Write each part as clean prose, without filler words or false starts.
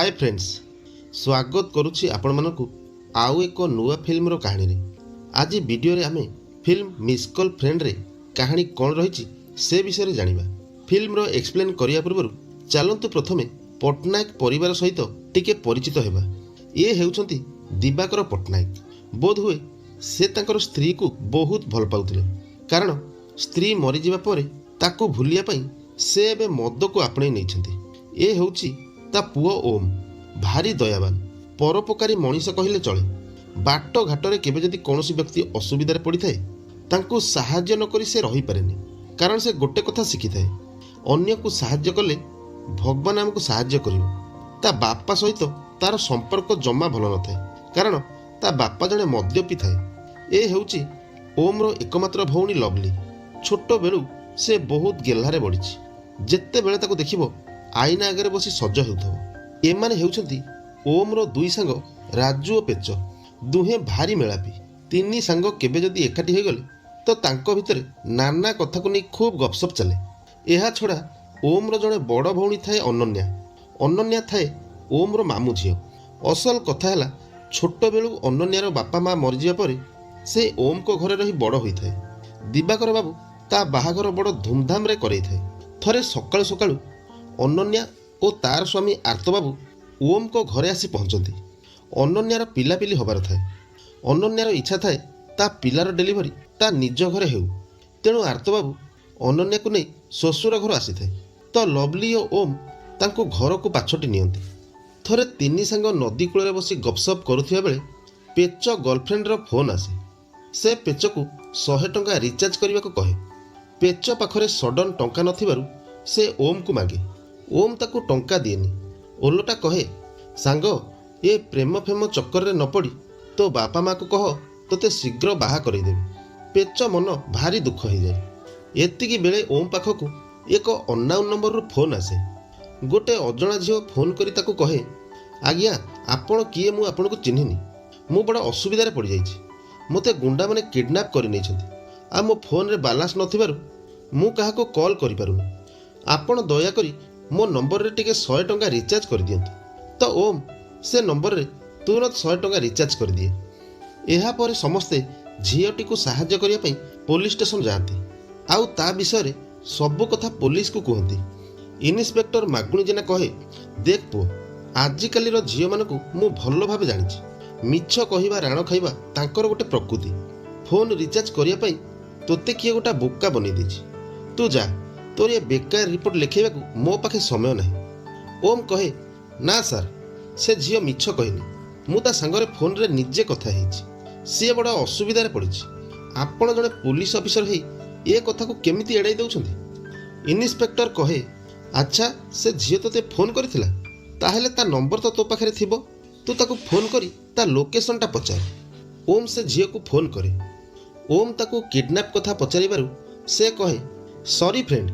Hi friends, स्वागत करुछि आपण मानकु आउ एक नुआ फिल्म कहानी रे। आज वीडियो रे आमे फिल्म मिस कॉल फ्रेंड रे कहानी कौन रही से विषय रे जानिबा। फिल्म रो एक्सप्लेन करिया पूर्व चलतु प्रथमे पट्टनायक परिवार सहित टिके परिचित हेबा। ये हेउछंती दिवाकर पट्टनायक। बोध हुए से तांकर स्त्री को बहुत भल पाउथिले, कारण स्त्री मरी जिबा परे ताकू भूलिया पई से एबे मद को आपणे नैछंती। ए हेउछि ता पुओ ओम, भारी दयावान परोपकारी मनीष कहले चले। बाट घाटरे केबे जदि कौनसी व्यक्ति असुविधार पड़िथाए तांकू साहाय्य न करी से रही पारेनी, कारण से गोटे कथा शिखिथाए, अन्य को साहाय्य कले भगवान आमको साहाय्य करिवो। ता बापा सहित तार संपर्क जमा भल न थाए, कारण ता बापा जने मद्यपी थाए। ए हेउछि ओम रो एकमात्र भौणी लवली। छोट बेलू से बहुत गेल्हारे बढ़िछि। जेते बेले ताको देखिबो आईना आगे बसी सज हेउथबो। एमाने हेउछंती ओम रो दुई सांग राजू और पेच। दुहे भारी मेलापी। तीन सांग केबे जदि एकाठी हो गले तो तांको भितरे नाना कथा को नहीं खूब गपसप चले। एहा छड़ा ओम रो जने बड़ भौणी थाए अनन्या। अनन्या थाए ओम रो मामू झियो। असल कथा हैला छोट बेलू अनन्यार बापा माँ मरीजिया परे से ओम को घरे रही बड़ होई थाए। दिवाकर बाबू ता बाहाघर बड़ धूमधाम रे करई थाए। थरे सकाळु सकाळु अनन्या और तार स्वामी आर्तबाबू ओम को घरे आसी पहुंचती। अनन्यार पिलापिली हबार थाए। अनन्यार इच्छा थाए ता पिलार डेलीवरी ता निज घरे हेउ। तेणु आर्तबाबू अनन्या को नहीं श्वशुर घर आसी थाए। तो लवली और ओम तांको घर को पाछटी नियंती। थरे तीन सांग नदी कूल बसी गपसप करुथिबा बेले पेच गर्लफ्रेंड रो फोन आसे। से पेच को 100 टंका रिचार्ज करने को कहे। पेच पाखरे सडन टंका नथिबारु से ओम को मागे। ओम ताकू टंका दिएनी, ओलोटा कहे सांग ये प्रेम फेम चक्कर रे न पड़ी तो बापा माँ को कह तोते शीघ्र बाहा करईदेवी। पेच मन भारी दुख हो जाए। एतिकी बेले ओम पाखकू एक अननाउन नंबर रू फोन आसे। गोटे अजणा झील फोन करी ताकू कहे आज्ञा आपण किए मु आपन को चिन्हिनी, मु बड़ा असुविधार पड़ जाइछि। मते गुंडा माने किडनैप करि नैछंती। आ मो फोन रे बैलेंस नथिबारु मु काहाको कॉल करि पारुनी। आपण दया करी मो नंबर रे टिके 100 टंका रिचार्ज कर दियंतु। तो ओम से नंबर रे तुरंत 100 टंका रिचार्ज कर दिए। एहा परे समस्ते झीयटी को साहाय्य करिया पई पुलिस स्टेशन जाती। आउ ता विषय रे सब कथा पुलिस को कहती। इन्स्पेक्टर मागुणी जेना कहे देख पुओ, आजिकाली रो झीय मानकू मु भल भाबे जानिछि। मिछ कहिबा राण खाइबा तांकर गोटे प्रकृति। फोन रिचार्ज करिया पई तोते किए गोटा बोका बनै दिछि। तू जा, तोर ये बेकार रिपोर्ट लिखेबाकू मो पाखे समय नहीं। ओम कहे ना सर, से झील मिछ कहनी। मु ता सांगरे फोन रे निजे कथा हेछि। सी बड़ा असुविधार पड़िछि। आपण जड़े पुलिस ऑफिसर हे ए कथा को केमिति एड़ाई दउछंती। इन्स्पेक्टर कहे अच्छा, से झील तोते फोन करथिला ताहेले ता नंबर तो तो पाखरे थिबो। तू ताकू फोन करी ता लोकेशन टा पचार। ओम से झील को फोन करे। ओम ताकू किडनैप कथा पचारिबारु से कहे सॉरी फ्रेंड,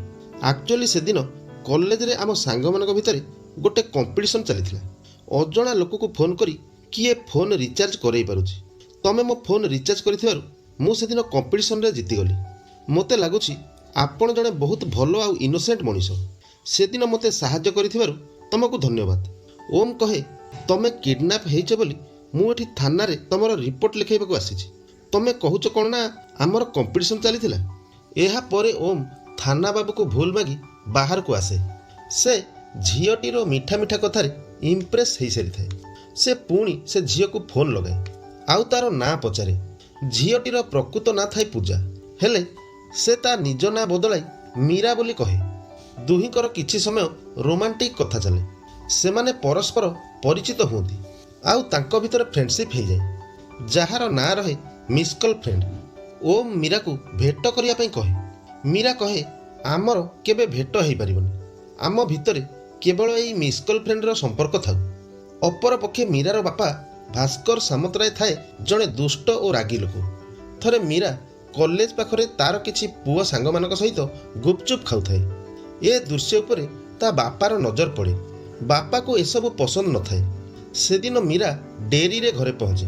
एक्चुअली से दिन कॉलेज रे आम सांग मानक भितरे गोटे कंपटीशन चलीथिला। अजणा लोक को फोन करी किए फोन रिचार्ज करई पारुछि। तमे मो फोन रिचार्ज करिथिबारु मु से दिन कंपटीशन रे जीति गली। मते लागुछि आपण जणे बहुत भलो आ इनोसेंट मनीष। से दिन मते सहाय्य करिथिबारु तमको धन्यवाद। ओम कहे तमे किडनैप हेइछ बोली मु एठी थाना रे तमरो रिपोर्ट लिखेबाकू आसीछि। तमे कहूछ कोन ना हमर कंपटीशन चलीथिला। एहा परे ओम थाना बाबू को भूल मागी बाहर को आसे। से झीयटीर मीठा मीठा कथारे इम्प्रेस हो सारी थाए। से पुणी से झील को फोन लगाए आउ तार ना पचारे। झीयटीर प्रकृत ना थाए पूजा, हेले से ता निज ना बदलाई मीरा बोली कहे। दुहींकर किछि समय रोमांटिक कथा चले। सेमाने परस्पर परिचित हुंती आउ तांको भितर फ्रेंडशिप हो जाए। जहार ना रहे मिस कॉल फ्रेंड। ओम मीरा को भेट करिया पई कहे। मीरा कहे आमर केबे भेट हो पारिबनी। आम भितरे केवल एई मिस कॉल फ्रेंड रो संपर्क थाउ। अपर पक्षे मीरार बापा भास्कर सामंतराय थाए जड़े दुष्ट और रागी लोक। थरे मीरा कॉलेज पाखरे तार किछि पुओ सांग मानक सहित गुपचुप खाउ थाए। ए दृश्य उपरे ता बापार नजर पड़े। बापा को एसबू पसंद न थाए। से दिन मीरा डेरी रे घरे पहुंचे।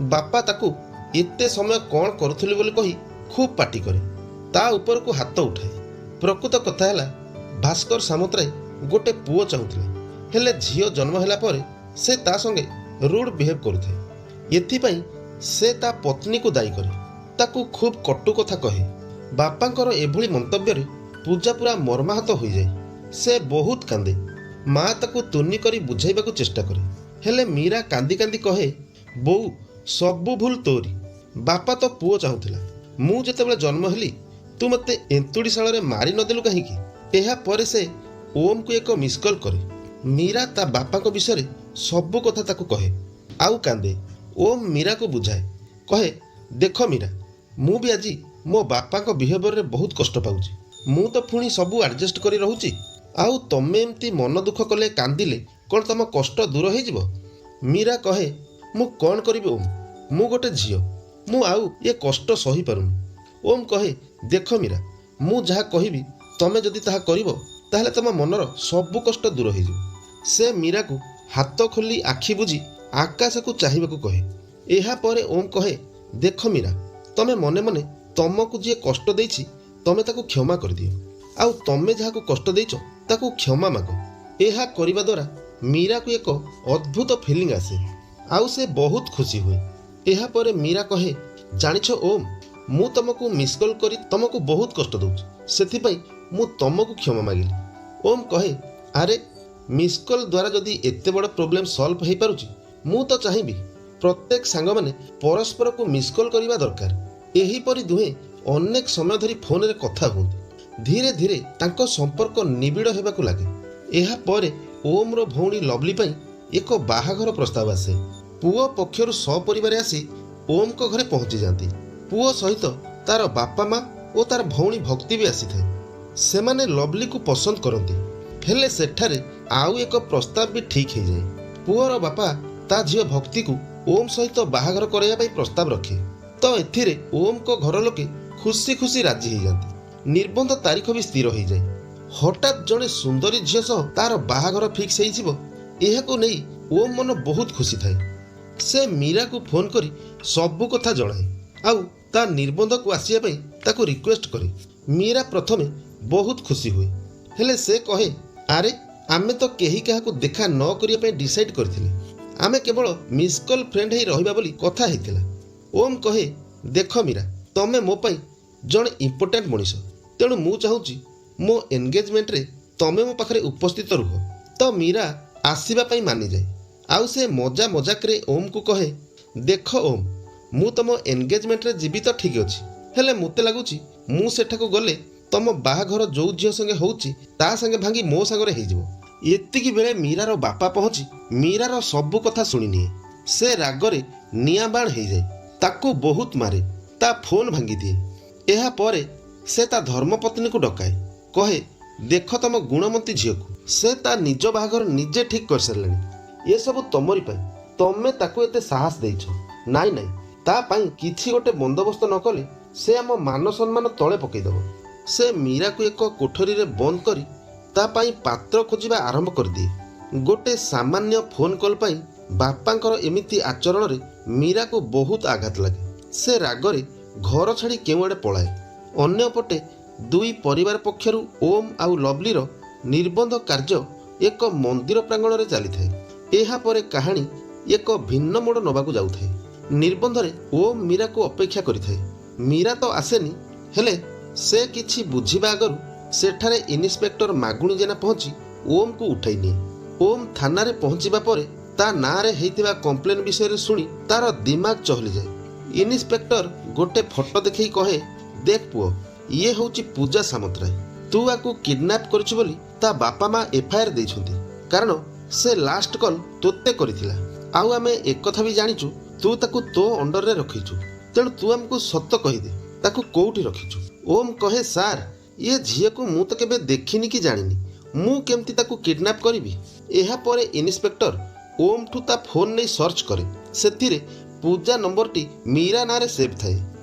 बापा ताकू एते समय कौन करुथुली बोली कही खूब पाटी करे। ता ऊपर को हाथ उठाए। प्रकृत कथा हैला भास्कर सामंतराय गोटे पुओ चाहूथिला, ହେଲେ ଝିଅ ଜନ୍ମ ହେଲା ପରେ ସେ ତା ସଙ୍ଗେ ରୁଡ୍ ବିହେଭ୍ କରୁଥାଏ। ଏଥିପାଇଁ ସେ ତା ପତ୍ନୀକୁ ଦାୟୀ କରେ, ତାକୁ ଖୁବ୍ କଟୁ କଥା କହେ। ବାପାଙ୍କର ଏଭଳି ମନ୍ତବ୍ୟରେ ପୂଜା ପୁରା ମର୍ମାହତ ହୋଇଯାଏ। ସେ ବହୁତ କାନ୍ଦେ। ମା ତାକୁ ତୁନି କରି ବୁଝାଇବାକୁ ଚେଷ୍ଟା କରେ, ହେଲେ ମୀରା କାନ୍ଦି କାନ୍ଦି କହେ, ବୋଉ ସବୁ ଭୁଲ ତୋରି। ବାପା ତ ପୁଅ ଚାହୁଁଥିଲା। ମୁଁ ଯେତେବେଳେ ଜନ୍ମ ହେଲି ତୁ ମୋତେ ଏନ୍ତୁଡ଼ିଶାଳରେ ମାରି ନଦେଲୁ କାହିଁକି? ଏହା ପରେ ସେ ଓମ୍କୁ ଏକ ମିସ୍ କଲ୍ କରେ। ମୀରା ତା ବାପାଙ୍କ ବିଷୟରେ ସବୁ କଥା ତାକୁ କହେ, ଆଉ କାନ୍ଦେ। ଓମ୍ ମୀରାକୁ ବୁଝାଏ, କହେ, ଦେଖ ମୀରା, ମୁଁ ବି ଆଜି ମୋ ବାପାଙ୍କ ବିହେଭିଅରରେ ବହୁତ କଷ୍ଟ ପାଉଛି। ମୁଁ ତ ପୁଣି ସବୁ ଆଡ଼ଜଷ୍ଟ କରି ରହୁଛି, ଆଉ ତମେ ଏମିତି ମନ ଦୁଃଖ କଲେ କାନ୍ଦିଲେ କ'ଣ ତମ କଷ୍ଟ ଦୂର ହେଇଯିବ? ମୀରା କହେ, ମୁଁ କ'ଣ କରିବି ଓମ୍, ମୁଁ ଗୋଟେ ଝିଅ, ମୁଁ ଆଉ ଏ କଷ୍ଟ ସହିପାରୁନି। ଓମ୍ କହେ, ଦେଖ ମୀରା, ମୁଁ ଯାହା କହିବି ତମେ ଯଦି ତାହା କରିବ ତାହେଲେ ତମ ମନର ସବୁ କଷ୍ଟ ଦୂର ହେଇଯିବ। ସେ ମୀରାକୁ ହାତ ଖୋଲି ଆଖି ବୁଜି ଆକାଶକୁ ଚାହିଁବାକୁ କହେ। ଏହା ପରେ ଓମ୍ କହେ, ଦେଖ ମୀରା, ତମେ ମନେ ମନେ ତମକୁ ଯିଏ କଷ୍ଟ ଦେଇଛି ତମେ ତାକୁ କ୍ଷମା କରିଦିଅ, ଆଉ ତମେ ଯାହାକୁ କଷ୍ଟ ଦେଇଛ ତାକୁ କ୍ଷମା ମାଗ। ଏହା କରିବା ଦ୍ୱାରା ମୀରାକୁ ଏକ ଅଦ୍ଭୁତ ଫିଲିଂ ଆସେ, ଆଉ ସେ ବହୁତ ଖୁସି ହୁଏ। ଏହା ପରେ ମୀରା କହେ, ଜାଣିଛ ଓମ୍, ମୁଁ ତମକୁ ମିସ୍ କଲ୍ କରି ତମକୁ ବହୁତ କଷ୍ଟ ଦେଉଛି, ସେଥିପାଇଁ ମୁଁ ତମକୁ କ୍ଷମା ମାଗିଲି। ଓମ୍ କହେ, ଆରେ ମିସ୍ କଲ୍ ଦ୍ୱାରା ଯଦି ଏତେ ବଡ଼ ପ୍ରୋବ୍ଲେମ୍ ସଲ୍ଭ ହେଇପାରୁଛି, ମୁଁ ତ ଚାହିଁବି ପ୍ରତ୍ୟେକ ସାଙ୍ଗମାନେ ପରସ୍ପରକୁ ମିସ୍ କଲ୍ କରିବା ଦରକାର। ଏହିପରି ଦୁହେଁ ଅନେକ ସମୟ ଧରି ଫୋନରେ କଥା ହୁଅନ୍ତି। ଧୀରେ ଧୀରେ ତାଙ୍କ ସମ୍ପର୍କ ନିବିଡ଼ ହେବାକୁ ଲାଗେ। ଏହା ପରେ ଓମ୍ର ଭଉଣୀ ଲଭଲି ପାଇଁ ଏକ ବାହାଘର ପ୍ରସ୍ତାବ ଆସେ। ପୁଅ ପକ୍ଷରୁ ସପରିବାରେ ଆସି ଓମ୍ଙ୍କ ଘରେ ପହଞ୍ଚି ଯାଆନ୍ତି। ପୁଅ ସହିତ ତାର ବାପା ମା ଓ ତାର ଭଉଣୀ ଭକ୍ତି ବି ଆସିଥାଏ। ସେମାନେ ଲଭଲିକୁ ପସନ୍ଦ କରନ୍ତି, ହେଲେ ସେଠାରେ ଆଉ ଏକ ପ୍ରସ୍ତାବ ବି ଠିକ୍ ହେଇଯାଏ। ପୁଅର ବାପା ତା ଝିଅ ଭକ୍ତିକୁ ଓମ୍ ସହିତ ବାହାଘର କରାଇବା ପାଇଁ ପ୍ରସ୍ତାବ ରଖେ। ତ ଏଥିରେ ଓମ୍ଙ୍କ ଘର ଲୋକେ ଖୁସି ଖୁସି ରାଜି ହେଇଯାନ୍ତି। ନିର୍ବନ୍ଧ ତାରିଖ ବି ସ୍ଥିର ହେଇଯାଏ। ହଠାତ୍ ଜଣେ ସୁନ୍ଦରୀ ଝିଅ ସହ ତାର ବାହାଘର ଫିକ୍ସ ହେଇଯିବ, ଏହାକୁ ନେଇ ଓମ୍ ମନ ବହୁତ ଖୁସି ଥାଏ। ସେ ମୀରାକୁ ଫୋନ୍ କରି ସବୁ କଥା ଜଣାଏ, ଆଉ ତା ନିର୍ବନ୍ଧକୁ ଆସିବା ପାଇଁ ତାକୁ ରିକ୍ୱେଷ୍ଟ କରେ। ମୀରା ପ୍ରଥମେ ବହୁତ ଖୁସି ହୁଏ, ହେଲେ ସେ କହେ, ଆରେ ଆମେ ତ କେହି କାହାକୁ ଦେଖା ନ କରିବା ପାଇଁ ଡିସାଇଡ୍ କରିଥିଲେ, ଆମେ କେବଳ ମିସ୍ କଲ୍ ଫ୍ରେଣ୍ଡ ହେଇ ରହିବା ବୋଲି କଥା ହେଇଥିଲା। ଓମ୍ କହେ, ଦେଖ ମୀରା, ତମେ ମୋ ପାଇଁ ଜଣେ ଇମ୍ପୋର୍ଟାଣ୍ଟ ମଣିଷ, ତେଣୁ ମୁଁ ଚାହୁଁଛି ମୋ ଏନଗେଜମେଣ୍ଟରେ ତମେ ମୋ ପାଖରେ ଉପସ୍ଥିତ ରୁହ। ତ ମୀରା ଆସିବା ପାଇଁ ମାନିଯାଏ, ଆଉ ସେ ମଜା ମଜାକରେ ଓମ୍କୁ କହେ, ଦେଖ ଓମ୍, ମୁଁ ତମ ଏନଗେଜମେଣ୍ଟରେ ଯିବି ତ ଠିକ୍ ଅଛି, ହେଲେ ମୋତେ ଲାଗୁଛି ମୁଁ ସେଠାକୁ ଗଲେ ତମ ବାହାଘର ଯୋଉ ଝିଅ ସଙ୍ଗେ ହେଉଛି ତା ସାଙ୍ଗେ ଭାଙ୍ଗି ମୋ ସାଙ୍ଗରେ ହେଇଯିବ। ଏତିକି ବେଳେ ମୀରାର ବାପା ପହଞ୍ଚି ମୀରାର ସବୁ କଥା ଶୁଣିନିଏ। ସେ ରାଗରେ ନିଆଁ ବାଣ ହେଇଯାଏ, ତାକୁ ବହୁତ ମାରେ, ତା ଫୋନ୍ ଭାଙ୍ଗିଦିଏ। ଏହା ପରେ ସେ ତା ଧର୍ମପତ୍ନୀକୁ ଡକାଏ, କହେ, ଦେଖ ତମ ଗୁଣମନ୍ତୀ ଝିଅକୁ, ସେ ତା ନିଜ ବାହାଘର ନିଜେ ଠିକ୍ କରିସାରିଲାଣି। ଏସବୁ ତମରି ପାଇଁ, ତମେ ତାକୁ ଏତେ ସାହସ ଦେଇଛ। ନାଇଁ ନାଇଁ, ତା ପାଇଁ କିଛି ଗୋଟେ ବନ୍ଦୋବସ୍ତ ନ କଲେ ସେ ଆମ ମାନ ସମ୍ମାନ ତଳେ ପକାଇଦେବ। ସେ ମୀରାକୁ ଏକ କୋଠରୀରେ ବନ୍ଦ କରି ତା ପାଇଁ ପାତ୍ର ଖୋଜିବା ଆରମ୍ଭ କରିଦିଏ। ଗୋଟେ ସାମାନ୍ୟ ଫୋନ୍ କଲ୍ ପାଇଁ ବାପାଙ୍କର ଏମିତି ଆଚରଣରେ ମୀରାକୁ ବହୁତ ଆଘାତ ଲାଗେ। ସେ ରାଗରେ ଘର ଛାଡ଼ି କେଉଁଆଡ଼େ ପଳାଏ। ଅନ୍ୟପଟେ ଦୁଇ ପରିବାର ପକ୍ଷରୁ ଓମ୍ ଆଉ ଲଭଲିର ନିର୍ବନ୍ଧ କାର୍ଯ୍ୟ ଏକ ମନ୍ଦିର ପ୍ରାଙ୍ଗଣରେ ଚାଲିଥାଏ। ଏହା ପରେ କାହାଣୀ ଏକ ଭିନ୍ନ ମୋଡ଼ ନେବାକୁ ଯାଉଥାଏ। ନିର୍ବନ୍ଧରେ ଓମ୍ ମୀରାକୁ ଅପେକ୍ଷା କରିଥାଏ। ମୀରା ତ ଆସେନି, ହେଲେ ସେ କିଛି ବୁଝିବା ଆଗରୁ ସେଠାରେ ଇନ୍ସପେକ୍ଟର ମାଗୁଣି ଜେନା ପହଞ୍ଚି ଓମ୍କୁ ଉଠାଇ ନିଏ। ଓମ୍ ଥାନାରେ ପହଞ୍ଚିବା ପରେ ତା ନାଁରେ ହେଇଥିବା କମ୍ପ୍ଲେନ୍ ବିଷୟରେ ଶୁଣି ତାର ଦିମାଗ ଚହଲିଯାଏ। ଇନ୍ସପେକ୍ଟର ଗୋଟେ ଫଟୋ ଦେଖେଇ କହେ, ଦେଖ ପୁଅ, ଇଏ ହେଉଛି ପୂଜା ସାମନ୍ତରାୟ। ତୁ ଆକୁ କିଡନାପ୍ କରିଛୁ ବୋଲି ତା ବାପା ମା ଏଫଆଇଆର ଦେଇଛନ୍ତି, କାରଣ ସେ ଲାଷ୍ଟ କଲ୍ ତୋତେ କରିଥିଲା। ଆଉ ଆମେ ଏକଥା ବି ଜାଣିଛୁ ତୁ ତାକୁ ତୋ ଅଣ୍ଡରରେ ରଖିଛୁ, ତେଣୁ ତୁ ଆମକୁ ସତ କହିଦେ, ତାକୁ କୋଉଠି ରଖିଛୁ। ଓମ୍ କହେ, ସାର୍, ଏ ଝିଅକୁ ମୁଁ ତ କେବେ ଦେଖିନି କି ଜାଣିନି, ମୁଁ କେମିତି ତାକୁ କିଡନାପ୍ କରିବି। ଏହା ପରେ ଇନ୍ସପେକ୍ଟର ଓମ୍ଠୁ ତା ଫୋନ୍ ନେଇ ସର୍ଚ୍ଚ କରେ। ସେଥିରେ ପୂଜା ନମ୍ବରଟି ମୀରା ନାଁରେ ସେଭ୍ ଥାଏ।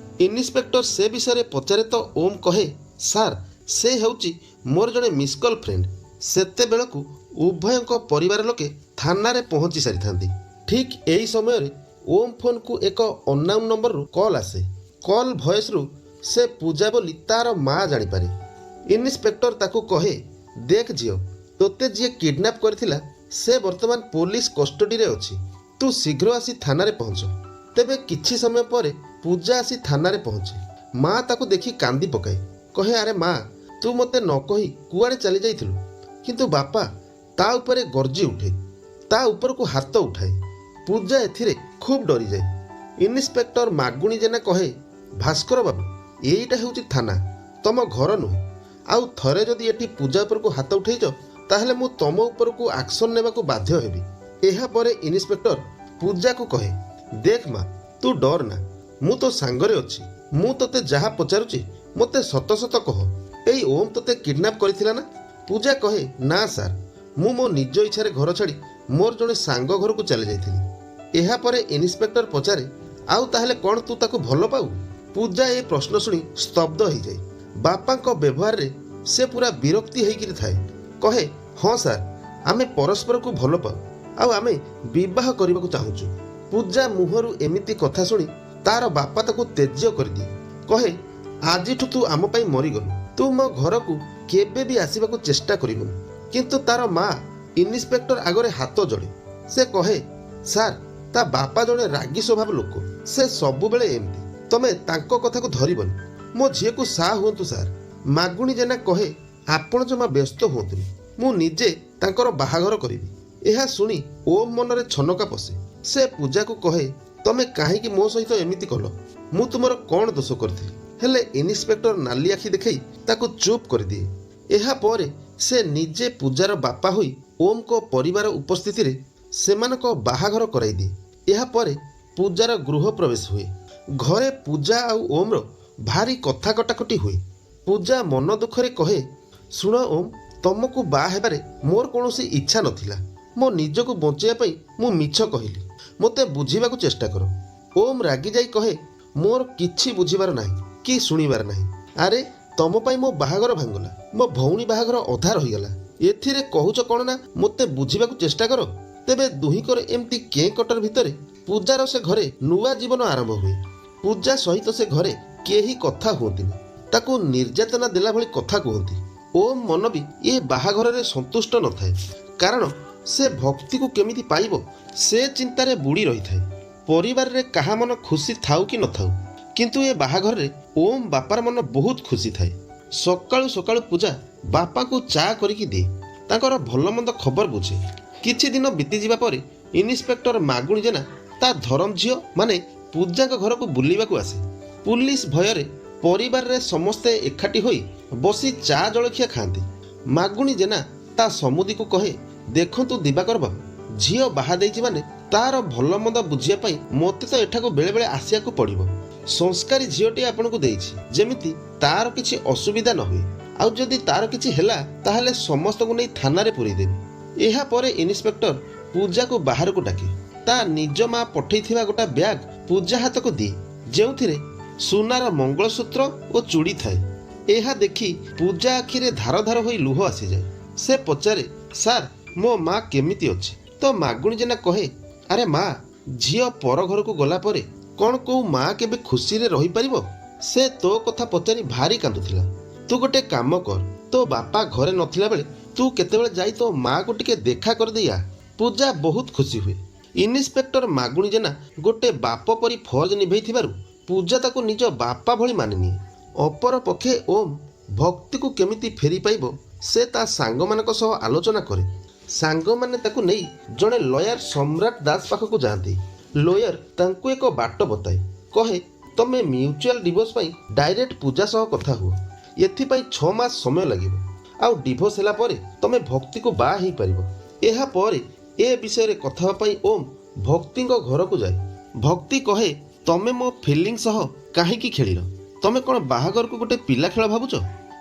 ଇନ୍ସପେକ୍ଟର ସେ ବିଷୟରେ ପଚାରେ ତ ଓମ୍ କହେ, ସାର୍, ସେ ହେଉଛି ମୋର ଜଣେ ମିସ୍ କଲ୍ ଫ୍ରେଣ୍ଡ। ସେତେବେଳକୁ ଉଭୟଙ୍କ ପରିବାର ଲୋକେ ଥାନାରେ ପହଞ୍ଚି ସାରିଥାନ୍ତି। ଠିକ୍ ଏହି ସମୟରେ ଓମ୍ ଫୋନ୍କୁ ଏକ ଅନ୍ନାଉନ୍ ନମ୍ବରରୁ କଲ୍ ଆସେ। କଲ୍ ଭଏସ୍ରୁ ସେ ପୂଜା ବୋଲି ତାର ମା ଜାଣିପାରେ। ଇନ୍ସପେକ୍ଟର ତାକୁ କହେ, ଦେଖ ଝିଅ, ତୋତେ ଯିଏ କିଡନାପ୍ କରିଥିଲା से वर्तमान पुलिस कस्टडी रे अछि। तू शीघ्र आसी थाना रे पहुँच। तेबे किछि समय पर पूजा आसी थाना रे पहुँचे। माँ ताकू देखि कांदी पकाए, कहे अरे माँ तू मते न कही कुआड़े चली जाइथिलु। किंतु बापा ता उपरे गर्जी उठे, ता ऊपर को हाथ उठाए। पूजा एथिरे खूब डरी जाए। इन्स्पेक्टर मागुणी जेना कहे भास्कर बाबू एईटा हेउची थाना, तम घर नुहे। आउ थरे जदि एठी पूजा उपर को हाथ उठेइछ ताहेले मु तम उपर को एक्शन नेबा को बाध्य हेबी। एहा परे इन्स्पेक्टर पूजा को कहे देख माँ तू डर ना, मु तो सांगरे अछि। मु तते जहा पचारुची मते सत सत कह, एई ओम तते किडनैप करिथिला ना? पूजा कहे ना सार, मु मो निज इच्छारे घर छाड़ी मोर जणे सांग घर को चली जाइथिली। एहा परे इन्स्पेक्टर पचारे आउ ताहेले कोन तू ताकू भलो पाऊ? पूजा ए प्रश्न सुनी स्तब्ध हो जाए। बापा को व्यवहार रे से पूरा विरक्ति होइकिरि थाए। कहे हाँ सार आमे परस्पर को भलो पाऊ आउ आमे विवाह करबा को चाहूचु। पूजा मुहरु एमिति कथा सुनी तार बापा ताकू तेज्य कर दिए। कहे आजिठु तू आम पई मरी गलु, तू मो घर को केबे भी आसीबा को चेष्टा करिबुनु। किंतु तार माँ इन्स्पेक्टर आगरे हाथ जोड़े। से कहे सार ता बापा जणे रागी स्वभाव लोक, से सबु बेले एमती, तमे तांको कथा को धरिबनी। मो झील को सा हुंतु सार। मागुणी जेना कहे आपण जमा व्यस्त हुंतुनी, मु निजे तांकर बाहाघर करिबी। एहा सुनी ओम मनरे छनका पसे। से पूजा को कहे तमे काहेकि मो सहित एमिति कलो, मु तुमर कोन दोष करथिली? हेले इन्स्पेक्टर नाली आखि देखाई ताकू चुप कर दिए। एहा परे से निजे पूजार बापा होई ओम को परिवार उपस्थिति रे सेमानको बाहाघर कराई दिए। एहा परे पूजार गृह प्रवेश हुए। घरे पूजा आउ ओम रो भारी कथा कटाकटी हुए। पूजा मन दुखरे कहे सुण ओम तुमको बा हेबारे मोर कौनसी इच्छा नथिला। मो निजको बंचेया पई मु मिछ कहिली, मते बुझिबाकू चेष्टा करो। ओम रागी जाई कहे मोर किछि बुझिबार नाही कि सुनिबार नाही। अरे तम पई मो बाहाघर भांगला, मो भौणी बाहाघर अधा रहीगला। एथिरे कहूच कौन ना मते बुझिबाकू चेष्टा करो। तेबे दुहीकर एमती के कटर भितरे पूजार से घरे नुआ जीवन आरंभ हुए। पूजा सहित से घरे केही कथा हुंतिनी, ताकू निर्यातना देला भली कथा कहती। ओम मन भी ये बाहाघर रे संतुष्ट न थाए, कारण से भक्ति को केमिति पाइबो से चिंतारे बुड़ी रही थाए। परिवार रे कहा मन खुशी थाउ कि न थाउ, किंतु ये बाहाघर रे ओम बापार मन बहुत खुशी थाए। सकाळु सकाळु पूजा बापा को चा करिकी दे, तांकर भल मंद खबर बुझे। किछि दिन बीती जिबा परे इन्स्पेक्टर मागुणी जेना ता धरम झियो माने पूजा घर को बुलिबाकू आसे। पुलिस भୟରେ परिवार रे समस्ते एकाठी होई बसी चा जलखिया खाती। मागुणी जेना ता समुदी को कहे देखंतु दिवाकर बाबू, झियो बाहा देइछि माने तार भल मंद बुझिया पई मते तो एठाको बेले बेले आसिया को पड़िबो। संस्कारी झियोटी आपनको देइछि, जेमिति तार किछि असुविधा न होई। आउ जदि तार किछि हेला ताहाले समस्त को नै थाना रे पुरी देबी। एहा परे इन्स्पेक्टर पूजा को बाहर को डाके। ता निज मां पठेइथिबा गोटा बैग पूजा हाथ को दिए, जेउथिरे सुनार मंगलसूत्र और चूड़ी थाए। एहा देखी पूजा आखिरे धार धार होई लुह आसी जाए। से पचारे सार मो माँ केमिति अछि? तो मागुणी जेना कहे अरे माँ झियो पर घर को गला परे कौन को माँ केबे खुशी रे रही परिबो? से तो कथा पचारी भारी कांदुथिला। तू गोटे काम कर, तो बापा घरे नथिला बेले तू केतेबेले जाई तो माँ को टिके देखा कर दिया। पूजा बहुत खुशी हुए। इन्स्पेक्टर मागुणी जेना गोटे बाप परी फर्ज निभेइथिबारु पूजा ताको निज बापा भली मानिनिए। अपर पक्षे ओम भक्ति को केमिति फेरी पाइबो से ता सांग मानक सह आलोचना करे। सांग माने ताको नेई जणे लॉयर सम्राट दास पाखक जाती। लॉयर तांको एक बाट बताए, कहे तमे म्यूचुअल डिवोर्स पई डायरेक्ट पूजा सह कथा हुओ। एथि पई 6 मास समय लागिबो। आउ डिवोर्स हैला परे तमे भक्ति को बा हेई परिबो। एहा परे ए विषय रे कथा पई ओम भक्ति को घर को जाए। भक्ति कहे तमे मो फीलिंग सह काहेकि खेलिल? तमे कोन बाहागर को गोटे पिला खेल भाबुच?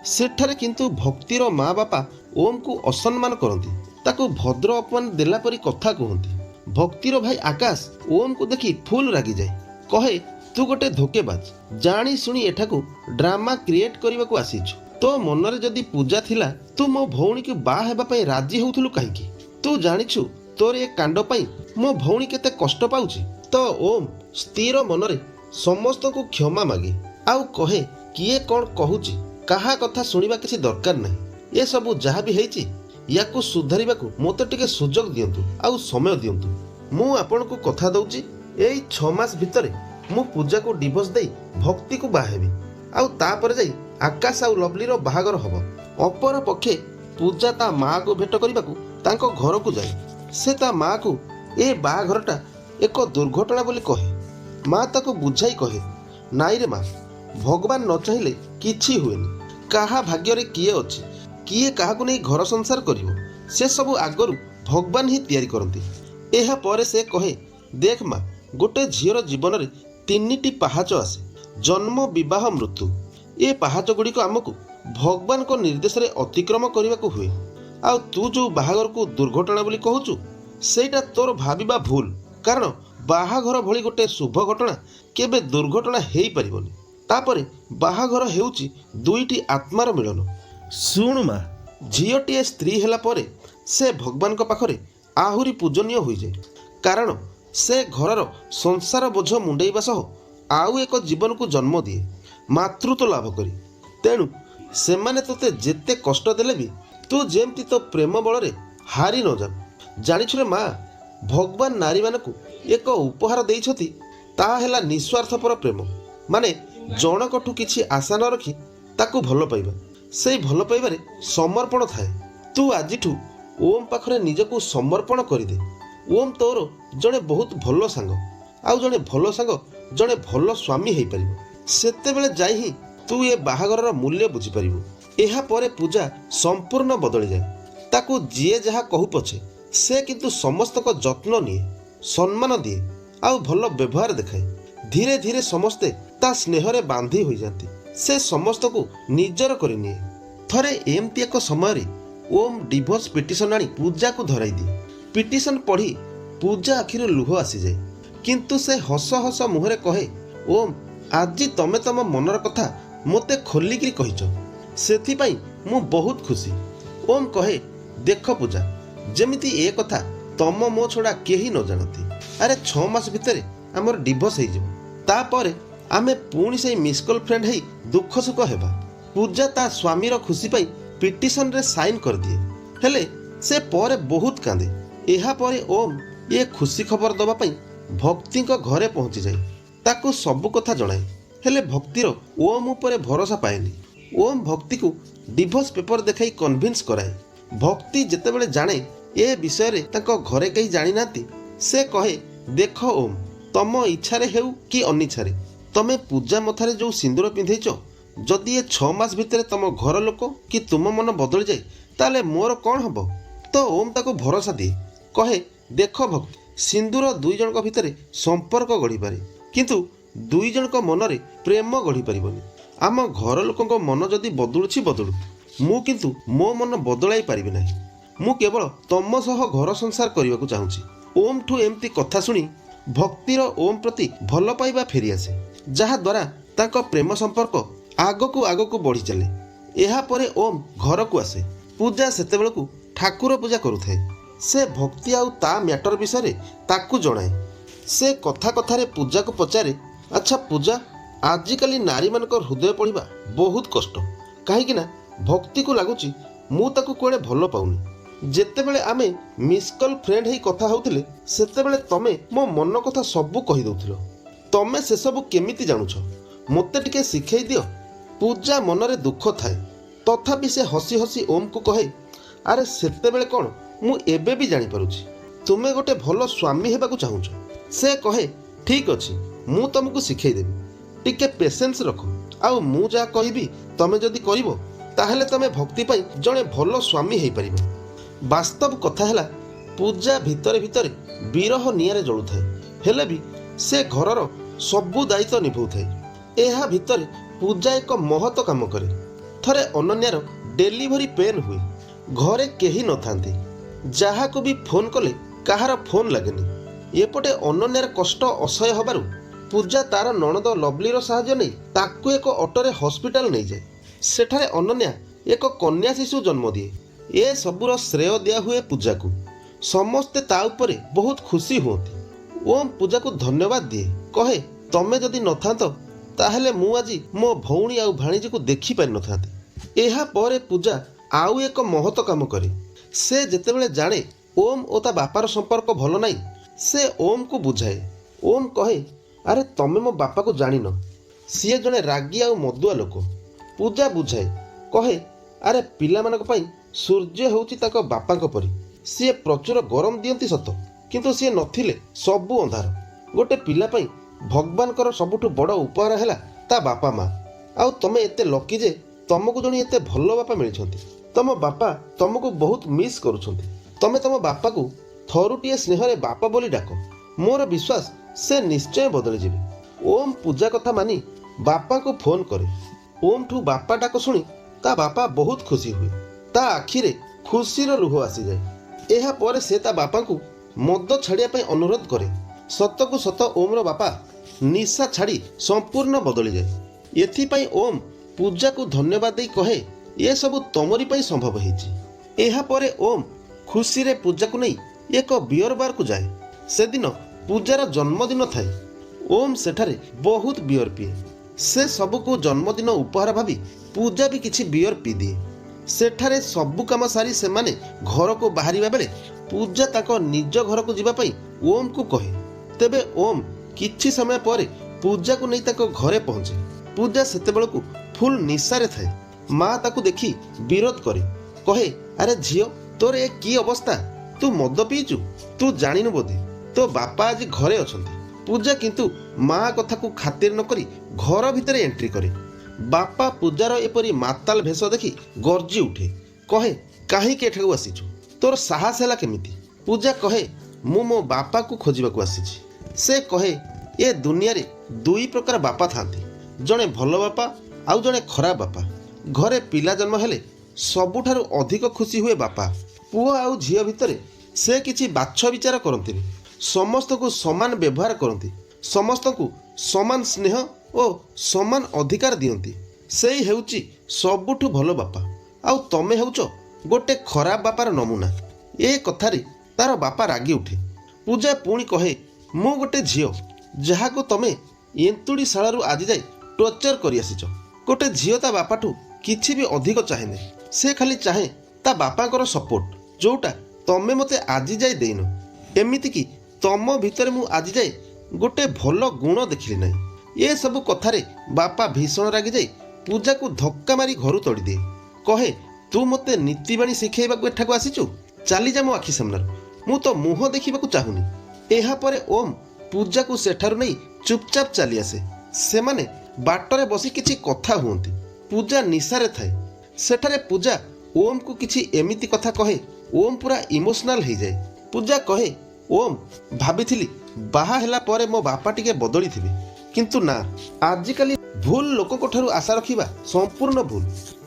सेठारे किंतु भक्तिर माँ बापा ओम को असम्मान करती, ताको भद्र अपमान देला परी कथा कहती। भक्तिर भाई आकाश ओम को देखी फुल रागी जाए, कहे तू गोटे धोकेबाज, जानी सुनी एठाकू ड्रामा क्रिएट करने को आसीଛୁ। तो मनरे जदि पूजा थिला तू मो भौणी को बा हेबा पई राजी होउथुलु काहेकि? तू जानिछु तोर ए कांड पई मो भौणी केते कष्ट पाउछि। तो ओम स्थिर मनरे समस्त को क्षमा मागे, आउ कहे किए कौन कहूची, काहा कथा सुनिबा किसी दरकार नहीं। ये सबू जहाँ भी हेची याकू सुधारिबाकू मोते टिके सुजोग दियंतु आउ समय दियंतु। मु आपनकू कथा दउची एई 6 मास भितरे मु पूजा को डिवोर्स देई भक्ति को बाहेबी आउ तापर जाई आकाश आउ लवली रो बाहागर हबो। अपर पक्षे पूजा ता माँ को भेट करबाकू तांको घर को जाए। से ता माँ को ए बाहाघरटा एक दुर्घटना बोली कहे। माँ ताको बुझाई कहे नाई रे माँ, भगवान न चाहिए किछि हुएनी। काहा भाग्य किए अच्छी किए काहाकू नहीं घर संसार करिवो से सबू आगरू भगवान ही तैयारी करती। एहा परे से कहे देख माँ, गोटे झीर जीवन में 3टी पाहाच आसे, जन्म विवाह मृत्यु। ए पाहाच गुड़िक आमको भगवान को निर्देश रे अतिक्रम करने को हुए। आ तू जो बाहागर को दुर्घटना बोली कहूचु सेटा तोर भाविबा भूल, कारण बाहाघर भली गोटे शुभ घटना केबे दुर्घटना हेई परिबनी। तापरे बाहाघर हेउची दुईटी आत्मार मिलन। सुण माँ, झीओटीए स्त्री हेला परे से भगवान को पाखरे आहुरी पूजनीय हो जाए, कारण से घरर संसार बोझ मुंडेଇବା सह आउ एक जीवन को जन्म दिए मातृत्व लाभ करी। तेणु सेमाने तोते जेते कष्ट देले भी तू जेमती तो प्रेम बल रे हारी न जाऊ। जानिछु रे माँ, भगवान नारी मानकू एक उपहार देइछथि, ता हेला निस्वार्थपर प्रेम। माने जनकठू किछि आशा न रखी ताकू भल पाइबा, सेई भल पाइबारे समर्पण थाए। तू आजिठू ओम पाखरे निजकू समर्पण करिदे। ओम तोर जड़े बहुत भल सांग, आउ जड़े भल सांग जड़े भल स्वामी हेई परिबो। सेतेबेले जाई ही तू ए बाहाघरर मूल्य बुझी परिबो। एहा परे पूजा संपूर्ण बदली जाए। ताकू जिए जहा कहू पछे से किंतु समस्त को जत्न निए, सम्मान दिए आउ भल व्यवहार देखाए। धीरे धीरे समस्ते ता स्नेहरे बांधी हो जाती। से समस्त को निजर करि निए। थरे एमती एक समय रे ओम डिवोर्स पिटिशन आनी पूजा को धराई दी। पिटिशन पढ़ी पूजा आखिर लुह आसी जाए, किंतु से हस हस मुहरे कहे ओम, आज तमे तम मनर कथा मोते खोलिकी कहिच, सेथिपाई मु बहुत खुशी। ओम कहे देख पूजा, जेमिति ए कथा तम मो छड़ा केही न जानती। अरे 6 मास भितरे हमर डिवोर्स हो तापर आमे पुणी से मिसकल फ्रेंड है दुख सुख हेबा। पूजा ता स्वामीर खुशी पाई पिटिशन रे साइन कर दिए, हेले से परे बहुत कांदे। एहा परे ओम ये खुशी खबर दबा पाई भक्ति घरे पहुंची जाए, ताकू सब कथा जणाए। हेले भक्तिर ओम उपरे भरोसा पाएनी। ओम भक्ति को डिवोर्स पेपर देखाई कन्विंस कराए। भक्ति जेतेबेले जाने ए विषय रे ताको घरे कहीं जानी नाती, से कहे देख ओम, तम इच्छारे हेउ कि अनिच्छारे तमे पूजा मथारे जो सिंदूर पिंधेच, जदि ये 6 मास भितर तम घर लोक कि तुम मन बदली जाए ताले मोर कौन हब। तो ओम ताको भरोसा दिए, कहे देख भक्ति, सिंदूर 2 जन भितर संपर्क गढ़ी पारे, किंतु 2 जन मनरे प्रेम गढ़ी पारिबनी। आम घर लोक मन जदि बदलुछि बदलू, मु किंतु मो मन बदलाई पारिबि नाही। मु केवल तम सह घर संसार करने को चाहूँगी। ओम ठू एमती कथा शुणी भक्तिर ओम प्रति भल पाइबा फेरी आसे, जहा द्वारा तांको प्रेम संपर्क आगको बढ़ी चले। एहा परे ओम घर को आसे। पूजा सेतेबेलकू ठाकुर पूजा करुथाए। से भक्ति आउ ता मैटर विषय ताकू जणाए। से कथा कथारे पूजा को पचारे, अच्छा पूजा, आजिकाली नारी मानकर हृदय पढ़िबा बहुत कष्ट, कहीं भक्ति को लगुच मु ताकू कुआडे भल पाउनी। जेतेबेले आमे मिसकल फ्रेंड ही कथा होउथिले सेतेबेले तमे मो मन कथा सबू कहि दउथिलो। तमे से सबू केमिति जानुछ मते टिके शिखै दियो। पूजा मनरे दुख थाए, तथापि से हसी हसी ओम को कहे अरे सेतेबेले कौन मु एबे भी जानि पारुछि तुमे गोटे भल स्वामी हेबाकू चाहुछ। से कहे ठीक अछि, मु तुमको शिखै देबी, टिके पेशेंस रख, आउ मु जा कहबी तमे जदि करिवो ताहेले तमे भक्ति पाई जणे भल स्वामी हेई परिबो। वास्तव कथा हैला पूजा भितरे भितरे विरह नियारे जळुथाए, हेले भी से घरर सबु दायित्व निभाउथाए। एहा भितरे पूजा एक महत काम करे। थरे अनन्यार डेलीवरी पेन हुए, घरे केही न थांती, जहा को भी फोन कले कहार फोन लागेनी। एपटे अनन्यार कष्ट असह्य हबारु पूजा तार नणद लवलीर साहाय्य नहीं ताकू एक ऑटोरे हॉस्पिटल नहीं जाए। सेठारे अनन्या एक कन्या शिशु जन्म दिए। ए सबुर श्रेय दिया हुए पूजा को। समस्ते ता उपरे बहुत खुशी हुअती। ओम पूजा को धन्यवाद दिए, कहे तमे जदि न थांत ताहेले मु आजी मो भौणी आउ भाणीजी को देखि पारि न थांती। एहा परे पूजा आउ एक महत काम करे। से जेतेबेले जाने ओम और ता बापार संपर्क भल नहीं से ओम को बुझाए। ओम कहे अरे तमे मो बापा को जान सी जड़े रागी आ मदुआ लोक। पूजा बुझाए कहे अरे पिला मानक पई सूर्य होउची ताको बापांक परी सी प्रचुर गरम दियंती सत किंतु सी नथिले सबु अंधार। गोटे पिला पई भगवानकर सबुठु बड़ उपहार हैला ता बापा माँ। आउ तमे एते लकी जे तमको जणी एते भल बापा मिलिछंती। तम बापा तमको बहुत मिस करूछंती। तमे तम बापा को थरुटिए स्नेहरे बापा बोली डाक। मोर विश्वास से निश्चय बदली जिवे। ओम पूजा कथा मानी बापा को फोन करे। ओम ठू बापा डाक शुणी ता बापा बहुत खुशी हुए। ता आखिरे खुशीर लुह आसी जाए। एहा परे से ता बापा को मद छाड़िया पई अनुरोध करे। सत को सत ओमर बापा निशा छाड़ी संपूर्ण बदली जाए। एथिपाई ओम पूजा को धन्यवाद दे कहे ये सब तमरी पई संभव होईची। एहा परे ओम खुशी रे पूजा को नहीं एक बियर बार को जाए। से दिन पूजार जन्मदिन थाए। ओम सेठारे बहुत बियर पिए। से सबको जन्मदिन उपहार भावी पूजा भी किछि बियर पी दिए। सेठारे सबु काम सारी से माने घर को बाहरिबा बेले पूजा ताको निज घर को जीवा पई ओम को कहे। तेबे ओम किछि समय पर पूजा को नहीं ताको घरे पहुंचे। पूजा सेते बेलकु फुल निशारे थाए। माँ ताको देखी विरोध करे कहे अरे झियो तोर ए की अवस्था तू मद पीचु तू जानिनु बोधे तो बापा आज घरे अछंती। पूजा किंतु माँ कथा को खातिर न करी घर भितर एंट्री करे। बापा पूजार एपरी माताल भेष देखी गर्जी उठे कहे काहे एठाकू आसीଛୁ तोर साहस हैला केमिति। पूजा कहे मु मो बापा को खोजिबाकू आसीछि। से कहे ए दुनिया रे दुई प्रकार बापा थांती जड़े भल बापा आउ जड़े खराब बापा। घरे पिला जन्म हेले सबुठारु अधिक खुशी हुए बापा। पुओ आउ झियो भितरे से किछि बाछ विचार करंतिनि। समस्त को समान व्यवहार करती। समस्त को समान स्नेह और समान अधिकार दियंती। सेई हेउची सबुठु भल बापा आउ तमे हेउच गोटे खराब बापार नमूना। ए कथारे तार बापा रागी उठे। पूजा पुणी कहे मु गोटे झियो जहाको तमे एंतुड़ी शालारू आज जाए टर्चर करि आसीच। गोटे झियो ता बापाठू किछि भी अधिक चाहेने। से खाली चाहे ता बापाकर सपोर्ट जोटा तमे मते आज जाए देइनो। एमिति कि तम भितर मु आज जाए गोटे भल गुण देखिली नहीं। ये सब कथारे बापा भीषण रागी जाए पूजा को धक्का मारी घर तोड़ी दिए। कहे तू मते नीतिबाणी शिखेबाकू एठाकू आसीचु चली जा मो आखि सामनार। मु तो मुह देखिबाकू चाहुनी। एहा परे ओम पूजा को सेठारु नहीं चुपचाप चली आसे। से माने बाटरे बसी किछि कथा हुअंती। पूजा निशारे थाए। सेठारे पूजा ओम को किछि एमिति कथा कहे ओम पूरा इमोशनल हो जाए। पूजा कहे ओम भाभी बाहा हेला परे मो बापा टिके बदली थिबे किंतु ना आजिकाली भूल लोक ठारू आशा रखिबा संपूर्ण भूल।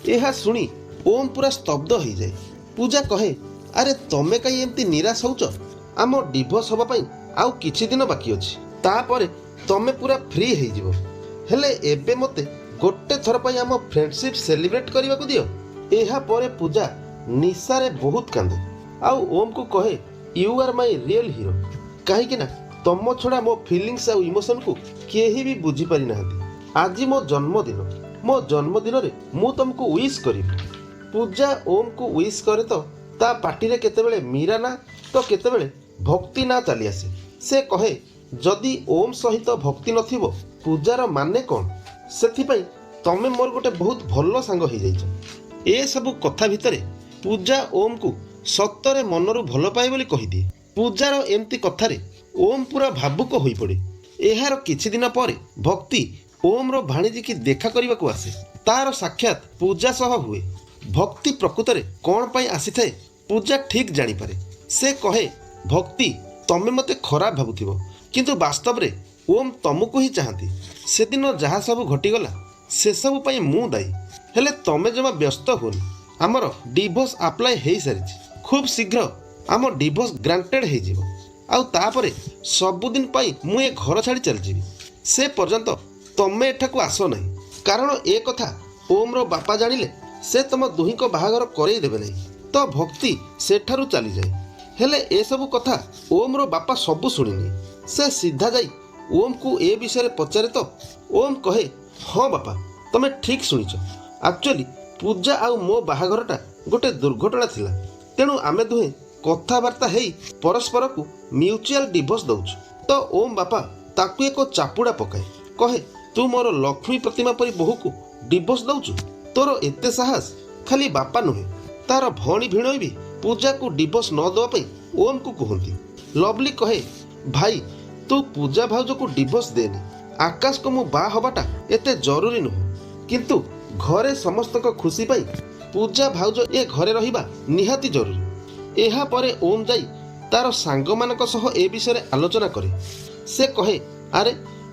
एहा सुनी ओम पूरा स्तब्ध हो जाए। पूजा कहे अरे तमे कहीं एमती निराश होउच। आम डिवोर्स होबा पई आउ किछि दिन बाकी अछि तापरे तमे पूरा फ्री हो जिवो। हेले एबे मते गोटे थर पई आम फ्रेंडशिप सेलिब्रेट करबा को दियो। एहा परे पूजा निशारे बहुत कांदे आउ ओम को कहे you are my real hero. कहीं ना तम छड़ा मो फीलिंग्स आउ इमोशन को केही भी बुझी पारि नाहंती। आज मो जन्मदिन रे मु तुमको विश करी। पूजा ओम को विश करे तो ता पार्टी रे केतेबेले मीरा ना तो केतेबेले भक्ति ना चली आसे। से कहे जदि ओम सहित भक्ति नथिबो पूजार माने कौन। सेथिपई तमे मोर गोटे बहुत भल सांग हो जाइछ। ए सब कथा भितरे पूजा ओम को सत्तरे मनरू भल पाए बोली कही दिए। पूजार एमती कथारे ओम पूरा भावुक होई पड़े। एहार किछि दिन परे भक्ति ओम रो भाणीजी की देखा करने को आसे। तार साक्षात पूजा सह हुए। भक्ति प्रकृत में कौन पाई आसी थाए पूजा ठीक जानी पारे। से कहे भक्ति तमे मते खराब भाबुथिबो किंतु वास्तव रे ओम तमको ही चाहती। से दिन जहाँ सब घटीगला से सब पाई मु दायी। हेले तमे जमा व्यस्त होनी। आमर डिवोर्स अप्लाई हो सारी। खूब शीघ्र आम डिवोर्स ग्रांटेड हो जिवो। आउ तापरे सबुदिन पाई मु ए घर छाड़ी चली जीवी। से पर्यंत तमे एठाकू आस नहीं कारण ए कथा ओम रो बापा जानिले से तुम दुही को बाहागर करई देबे नहीं तो भक्ति सेठारु चली जाए। हेले ए सब कथा ओम रो बापा सबु सुनिनी। से सीधा जाई ओम को ए विषय पचारे तो ओम कहे हाँ बापा तमे ठीक सुनिच। एक्चुअली पूजा आउ मो बाहाघरटा गोटे दुर्घटना थिला। तेणु आमे दुहें कथबार्ता हेई परस्पर को म्यूचुअल डिवोर्स दउछु। तो ओम बापा ताकू एक चापुड़ा पकाए कहे तू मोर लक्ष्मी प्रतिमा परी बोहू को डिवोर्स दउछु। तोर एते साहस खाली बापा नुहे तार भणी भिणई भी पूजा को डिवोर्स न दवा पई ओम को कहती। लवली कहे भाई तू पूजा भाउज को डिवोर्स देनी। आकाश को मु बा हबाटा एते जरूरी नुह, किंतु घरे समस्त खुशी पाई पूजा भाउज ए घरे रहिबा निहाती जरूरी। एहा परे ओम जाई तार सांग मानक सह ए विषय आलोचना करे। से कहे अरे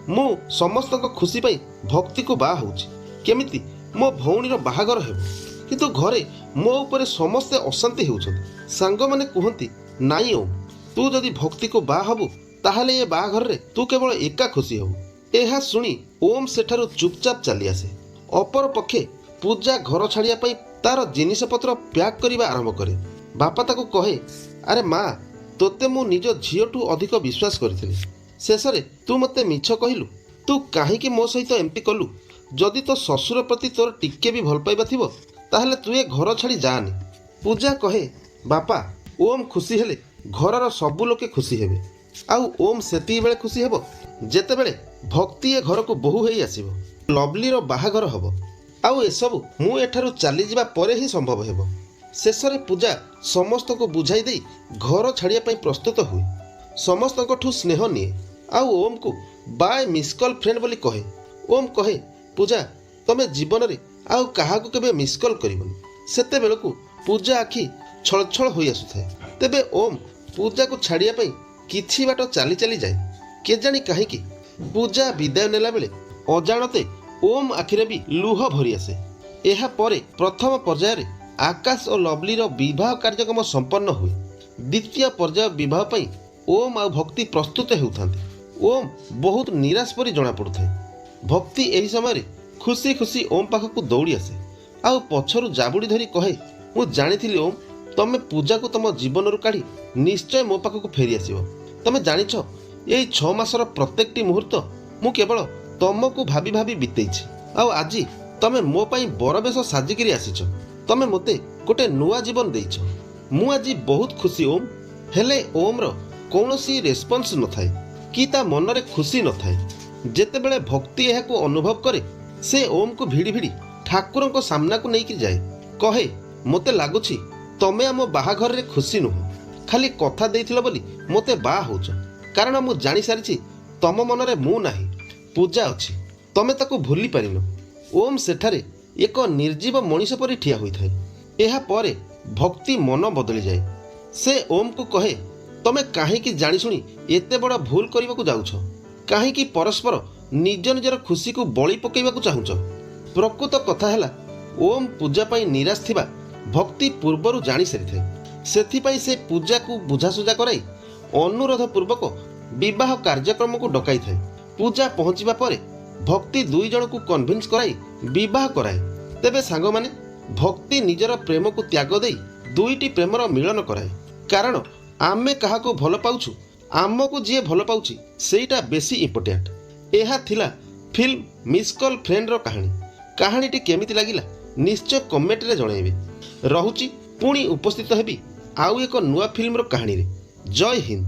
मु समस्त खुशी पाई भक्ति को बा होउची, केमिति मो भौणीर बाहागर हेबो, किंतु घरे मो ऊपर समस्ते अशांति हेउछन्ति। सांग माने कहंती नाई ओम तू जदि भक्ति को बा हबु ताहले ए बाहाघर रे तू केवल एका खुशी हबु। एहा सुनी ओम सेठारु चुपचाप चली आसे। अपर पक्षे पूजा घर छाड़िया पई तार जिनिस पत्र पैक करबा आरंभ करे। बापा ताको कहे अरे माँ तोते मु निज झीठू अधिक विश्वास करी, शेषे तू मते मिछ कहलु। तू कहीं मो सहित एमती कलु? जदि तो ससुर प्रति तोर टिके भी भल पाइबा थिबो ताहले तू ए घर छाड़ी जानी। पूजा कहे बापा ओम खुशी हेले घरर सबु लोके खुशी हेबे। आउ ओम सेती बेले खुशी हेबो जेते बेले भक्ति ए घर को बोहू हेई आसीबो। लवली रो बाहाघर हबो। आउ एसबु मु एठारु चली जिबा परे ही संभव हेबो। शेषरे पूजा समस्त को बुझाई दे घर छाड़िया पई प्रस्तुत हुए। समस्त ठू स्नेह निए आउ ओम को बाय मिस कॉल फ्रेंड बोली कहे। ओम कहे पूजा तमे जीवन रे आउ काहाकू केबे मिस कॉल करिवनी। सेते बेलकू पूजा आखि छल छल होई आसुथाय। तेबे ओम पूजा को छाड़िया पई किछि बाट चाली चाली जाए। केजाणी काहीकि पूजा विदाय नेला बेले अजाणते ओम आखिरे भी लुह भरी आसे। एहा परे प्रथम पर्याय आकाश और लवलीर विवाह कार्यक्रम संपन्न हुए। द्वितीय पर्याय विवाह पई ओम आ भक्ति प्रस्तुत हेउथांती। ओम बहुत निराश परी जणा पड़ुथाय। भक्ति एही समय खुशी खुशी ओम पाखक दौड़ी आसे आउ पछरु जाबुड़ी धरी कहे मु जानिथिली ओम तमे पूजा को तम जीवन रु काढ़ी निश्चय मो पाखक फेरी आसीबो। तमे जानिछ एई 6 मासर प्रत्येकटी मुहूर्त मु केवल तमको भाभी भाभी बितेइछि। आउ आजी तमे मो पई बरबेश साजिकिरी आसीछ। तमे मोते गोटे नुआ जीवन देइछ। मु आजी बहुत खुशी ओम। हेले ओम रो कौनसी रेस्पॉन्स न थाए कि ता मन रे खुशी न थाए। जेते बेले भक्ति एहा को अनुभव करे से ओम को भिड़ी भिड़ी ठाकुर को सामना को नहीं जाए। कहे मोते लागुछि तमे आम बाहाघर रे खुशी नुह, खाली कथा देइथिलो बोली मोते बा होउछ। कारण मु जानी सारिछि तम मन रे मु नाही पूजा अछि, तमे ताको भूली पारिनो। ओम सेठारे एक निर्जीव मनीष परी ठिया होई थाए। एहा परे भक्ति मन बदली जाए। से ओम को कहे तमे काहीकि जानी सुनी एते बड़ा भूल करबा को जाउछ, काहीकि परस्पर निज निजर खुशी को बळी पकेबा को चाहुछ। प्रकृत कथा हैला ओम पूजा पाई निराश थिबा भक्ति पूर्वरु जानी सारी थाए। सेथि पाई से पूजा को बुझासुझा कराई अनुरोध पूर्वक विवाह कार्यक्रम को डकाई थाए। पूजा पहुंचीबा परे भक्ति दुई जन को कन्विन्स कराई विवाह कराए। तेबे सांग माने भक्ति निजर प्रेम को त्याग देई दुईटी प्रेमर मिलन कराए। कारण आमे काहा को भल पाउछु आमको जी भल पाउछि सेटा बेसी इम्पोर्टेंट। एहा थिला फिल्म मिस कॉल फ्रेंड रो कहानी। कहानीटी केमिति लागिला निश्चय कमेंट रे जणाइबे। रहुची पुणी उपस्थित हेबी आउ एक नुआ फिल्म रो कहानी रे। जय हिंद।